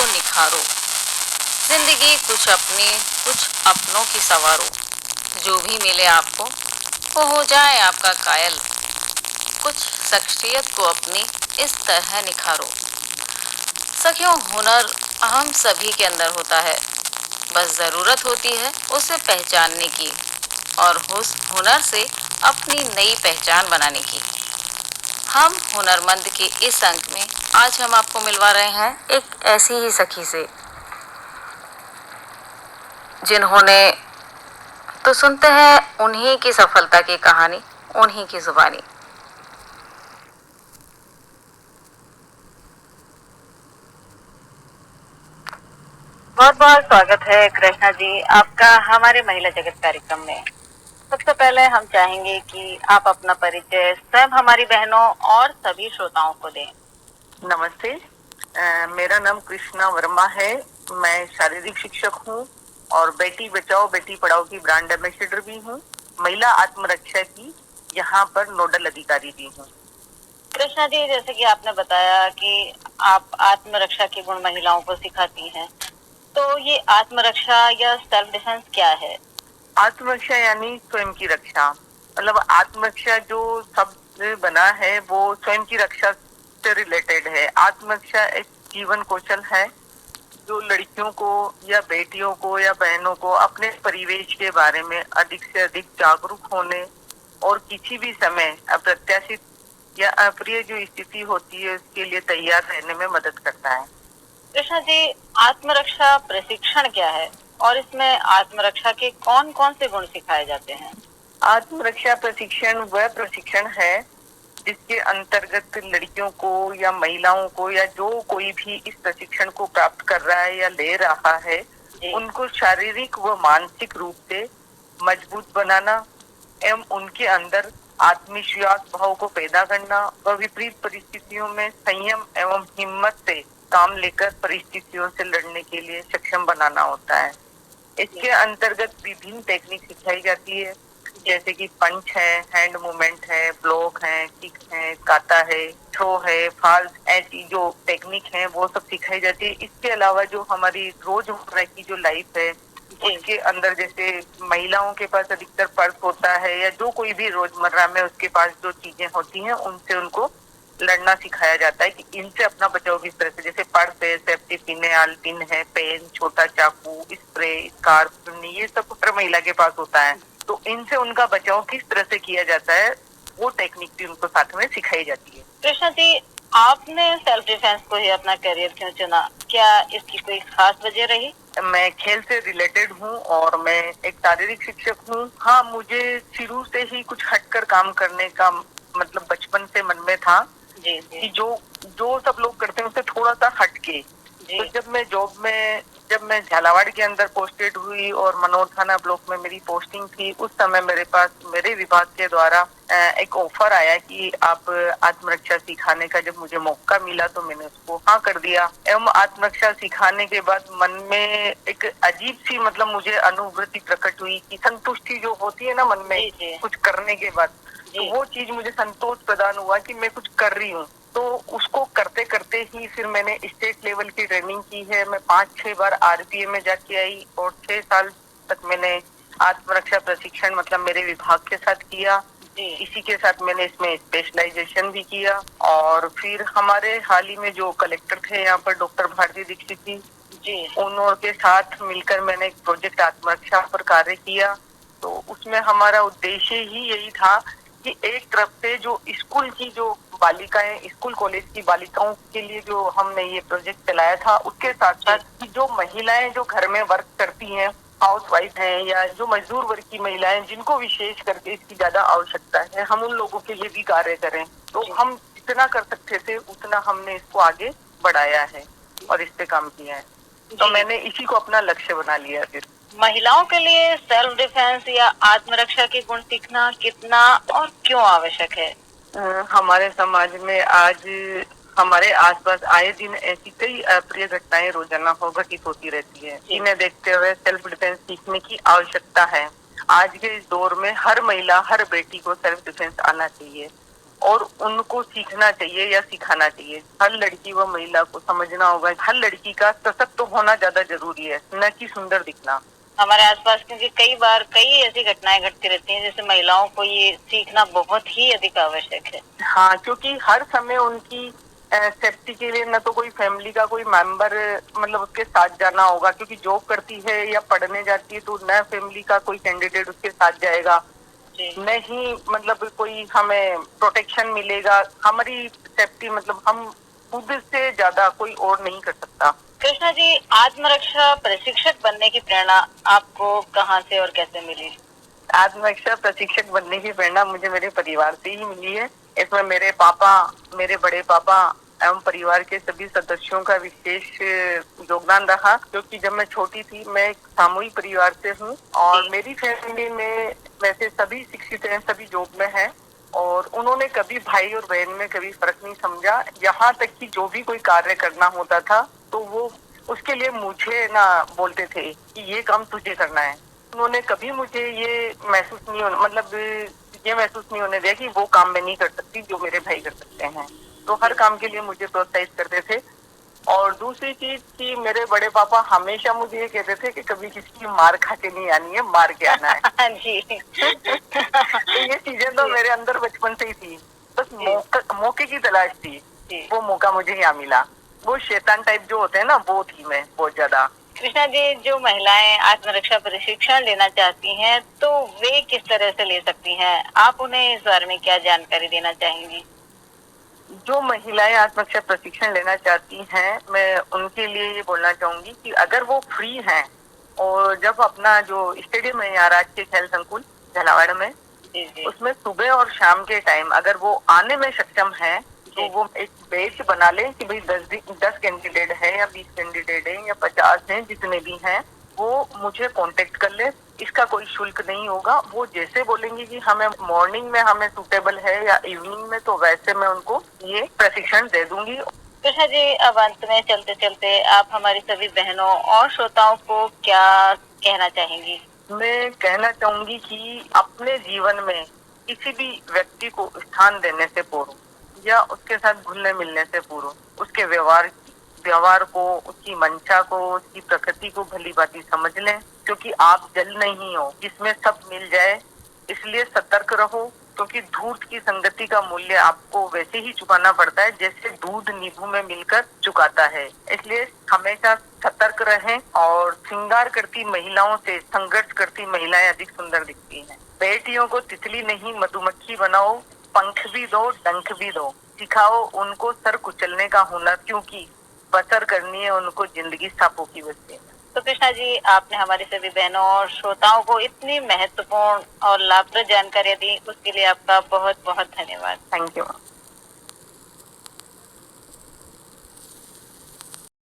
को निखारो। जिंदगी कुछ अपनी कुछ अपनों की सवारो। जो भी मिले आपको वो हो जाए आपका कायल। कुछ शख्सियत को अपनी इस तरह निखारो। सखियों, हुनर हम सभी के अंदर होता है, बस ज़रूरत होती है उसे पहचानने की और उस हुनर से अपनी नई पहचान बनाने की। हम हुनरमंद के इस अंक में आज हम आपको मिलवा रहे हैं एक ऐसी ही सखी से जिन्होंने, तो सुनते हैं उन्हीं की सफलता की कहानी, उन्हीं की जुबानी। बहुत बहुत स्वागत है कृष्णा जी आपका हमारे महिला जगत कार्यक्रम में। सबसे पहले हम चाहेंगे कि आप अपना परिचय स्वयं हमारी बहनों और सभी श्रोताओं को दें। नमस्ते, मेरा नाम कृष्णा वर्मा है। मैं शारीरिक शिक्षक हूँ और बेटी बचाओ बेटी पढ़ाओ की ब्रांड एम्बेसडर भी हूँ। महिला आत्मरक्षा की यहाँ पर नोडल अधिकारी भी हूँ। कृष्णा जी, जैसे कि आपने बताया कि आप आत्मरक्षा के गुण महिलाओं को सिखाती हैं, तो ये आत्मरक्षा या सेल्फ डिफेंस क्या है? आत्मरक्षा यानी स्वयं की रक्षा। मतलब आत्मरक्षा जो शब्द बना है वो स्वयं की रक्षा से रिलेटेड है। आत्मरक्षा एक जीवन कौशल है जो लड़कियों को या बेटियों को या बहनों को अपने परिवेश के बारे में अधिक से अधिक जागरूक होने और किसी भी समय अप्रत्याशित या अप्रिय जो स्थिति होती है उसके लिए तैयार रहने में मदद करता है। कृष्णा जी, आत्मरक्षा प्रशिक्षण क्या है और इसमें आत्मरक्षा के कौन कौन से गुण सिखाए जाते हैं? आत्मरक्षा प्रशिक्षण वह प्रशिक्षण है जिसके अंतर्गत लड़कियों को या महिलाओं को या जो कोई भी इस प्रशिक्षण को प्राप्त कर रहा है या ले रहा है, उनको शारीरिक व मानसिक रूप से मजबूत बनाना एवं उनके अंदर आत्मविश्वास भाव को पैदा करना व विपरीत परिस्थितियों में संयम एवं हिम्मत से काम लेकर परिस्थितियों से लड़ने के लिए सक्षम बनाना होता है। इसके अंतर्गत विभिन्न टेक्निक सिखाई जाती है, जैसे कि पंच है, हैंड मूवमेंट है, ब्लॉक है, किक है, काता है, थ्रो है, फाल्स, ऐसी जो टेक्निक है वो सब सिखाई जाती है। इसके अलावा जो हमारी रोजमर्रा की जो लाइफ है उसके अंदर जैसे महिलाओं के पास अधिकतर पर्स होता है या जो कोई भी रोजमर्रा में उसके पास जो चीजें होती हैं उनसे उनको लड़ना सिखाया जाता है कि इनसे अपना बचाव किस तरह से, जैसे पर्स है, सेफ्टी पिन है, आल्पिन है, पेन, छोटा चाकू, स्प्रे, स्कार्फ, ये सब हर महिला के पास होता है। तो इनसे उनका बचाव किस तरह से किया जाता है वो टेक्निक भी उनको साथ में सिखाई जाती है। कृष्णा जी, आपने सेल्फ डिफेंस को ही अपना करियर क्यों चुना? क्या इसकी कोई खास वजह रही? मैं खेल से रिलेटेड हूँ और मैं एक शारीरिक शिक्षक हूँ। हाँ, मुझे शुरू से ही कुछ हटकर काम करने का मतलब बचपन से मन में था कि जो जो सब लोग करते हैं उससे थोड़ा सा हटके। तो जब मैं झालावाड़ के अंदर पोस्टेड हुई और मनोर थाना ब्लॉक में मेरी पोस्टिंग थी, उस समय मेरे पास मेरे विभाग के द्वारा एक ऑफर आया कि आप आत्मरक्षा सिखाने का। जब मुझे मौका मिला तो मैंने उसको हाँ कर दिया एवं आत्मरक्षा सिखाने के बाद मन में एक अजीब सी मतलब मुझे अनुभूति प्रकट हुई कि संतुष्टि जो होती है ना मन में कुछ करने के बाद, तो वो चीज मुझे संतोष प्रदान हुआ कि मैं कुछ कर रही हूँ। तो उसको करते करते ही फिर मैंने स्टेट लेवल की ट्रेनिंग की है। मैं 5-6 बार आरपीए में जाके आई और 6 साल तक मैंने आत्मरक्षा प्रशिक्षण मतलब मेरे विभाग के साथ किया। इसी के साथ मैंने इसमें स्पेशलाइजेशन भी किया और फिर हमारे हाल ही में जो कलेक्टर थे यहाँ पर डॉक्टर भारती दीक्षित जी, उनके साथ मिलकर मैंने एक प्रोजेक्ट आत्मरक्षा पर कार्य किया। तो उसमें हमारा उद्देश्य ही यही था कि एक तरफ से जो स्कूल की जो बालिकाएं, स्कूल कॉलेज की बालिकाओं के लिए जो हमने ये प्रोजेक्ट चलाया था, उसके साथ साथ कि जो महिलाएं जो घर में वर्क करती हैं, हाउस वाइफ हैं या जो मजदूर वर्ग की महिलाएं जिनको विशेष करके इसकी ज्यादा आवश्यकता है, हम उन लोगों के लिए भी कार्य करें। तो हम जितना कर सकते थे उतना हमने इसको आगे बढ़ाया है और इस पे काम किया है। तो मैंने इसी को अपना लक्ष्य बना लिया। फिर महिलाओं के लिए सेल्फ डिफेंस या आत्मरक्षा के गुण सीखना कितना और क्यों आवश्यक है? हमारे समाज में आज हमारे आसपास आए दिन ऐसी कई अप्रिय घटनाएं रोजाना घटित होती रहती है। इन्हें देखते हुए सेल्फ डिफेंस सीखने की आवश्यकता है। आज के इस दौर में हर महिला, हर बेटी को सेल्फ डिफेंस आना चाहिए और उनको सीखना चाहिए या सिखाना चाहिए। हर लड़की व महिला को समझना होगा, हर लड़की का सशक्त होना ज्यादा जरूरी है, न कि सुंदर दिखना। हमारे आसपास क्योंकि कई बार कई ऐसी घटनाएं घटती रहती हैं जिससे महिलाओं को ये सीखना बहुत ही अधिक आवश्यक है। हाँ, क्योंकि हर समय उनकी सेफ्टी के लिए न तो कोई फैमिली का कोई मेंबर मतलब उसके साथ जाना होगा, क्योंकि जॉब करती है या पढ़ने जाती है तो न फैमिली का कोई कैंडिडेट उसके साथ जाएगा, न ही मतलब कोई हमें प्रोटेक्शन मिलेगा। हमारी सेफ्टी मतलब हम खुद से ज्यादा कोई और नहीं कर सकता। कृष्णा जी, आत्मरक्षा प्रशिक्षक बनने की प्रेरणा आपको कहाँ से और कैसे मिली? आत्मरक्षा प्रशिक्षक बनने की प्रेरणा मुझे मेरे परिवार से ही मिली है। इसमें मेरे पापा, मेरे बड़े पापा एवं परिवार के सभी सदस्यों का विशेष योगदान रहा, क्योंकि जब मैं छोटी थी, मैं एक सामूहिक परिवार से हूँ और मेरी फैमिली में वैसे सभी शिक्षित हैं, सभी जॉब में हैं और उन्होंने कभी भाई और बहन में कभी फर्क नहीं समझा। यहाँ तक कि जो भी कोई कार्य करना होता था तो वो उसके लिए मुझे ना बोलते थे कि ये काम तुझे करना है। उन्होंने कभी मुझे ये महसूस नहीं होने मतलब ये महसूस नहीं होने दिया कि वो काम मैं नहीं कर सकती जो मेरे भाई कर सकते हैं। तो हर काम के लिए मुझे प्रोत्साहित करते थे। और दूसरी चीज कि मेरे बड़े पापा हमेशा मुझे ये कहते थे कि कभी किसी की मार खा के नहीं आनी है, मार के आना है। जी। तो ये चीजें तो मेरे अंदर बचपन से ही थी, बस मौके की तलाश थी। वो मौका मुझे यहाँ मिला। वो शैतान टाइप जो होते हैं ना, वो थी मैं बहुत ज्यादा। कृष्णा जी, जो महिलाएं आत्मरक्षा प्रशिक्षण लेना चाहती हैं तो वे किस तरह से ले सकती हैं? आप उन्हें इस बारे में क्या जानकारी देना चाहेंगी? जो महिलाएं आत्मरक्षा प्रशिक्षण लेना चाहती हैं, मैं उनके लिए ये बोलना चाहूंगी कि अगर वो फ्री हैं और जब अपना जो स्टेडियम है यहाँ राजकीय खेल संकुल झालावाड़ में, उसमें सुबह और शाम के टाइम अगर वो आने में सक्षम है तो वो एक बैच बना ले कि भाई 10 कैंडिडेट है या 20 कैंडिडेट है या 50 है, जितने भी हैं वो मुझे कांटेक्ट कर ले। इसका कोई शुल्क नहीं होगा। वो जैसे बोलेंगे कि हमें मॉर्निंग में हमें सूटेबल है या इवनिंग में, तो वैसे मैं उनको ये प्रशिक्षण दे दूंगी। कृष्णा जी, अब अंत में चलते चलते आप हमारी सभी बहनों और श्रोताओं को क्या कहना चाहेंगी? मैं कहना चाहूंगी कि अपने जीवन में किसी भी व्यक्ति को स्थान देने से पूर्व या उसके साथ घुलने मिलने से पूर्व उसके व्यवहार को, उसकी मंशा को, उसकी प्रकृति को भली भांति समझ लें, क्योंकि आप जल नहीं हो जिसमें सब मिल जाए। इसलिए सतर्क रहो, क्योंकि धूर्त की संगति का मूल्य आपको वैसे ही चुकाना पड़ता है जैसे दूध नींबू में मिलकर चुकाता है। इसलिए हमेशा सतर्क रहें और श्रृंगार करती महिलाओं से संघर्ष करती महिलाएं अधिक सुंदर दिखती हैं। बेटियों को तितली नहीं मधुमक्खी बनाओ, पंख भी दो, डंक भी दो, सिखाओ उनको सर कुचलने का हुनर, क्योंकि बसर करनी है उनको जिंदगी सांपों की वजह से। तो कृष्णा जी, आपने हमारी सभी बहनों और श्रोताओं को इतनी महत्वपूर्ण और लाभप्रद जानकारी दी, उसके लिए आपका बहुत बहुत धन्यवाद। Thank you.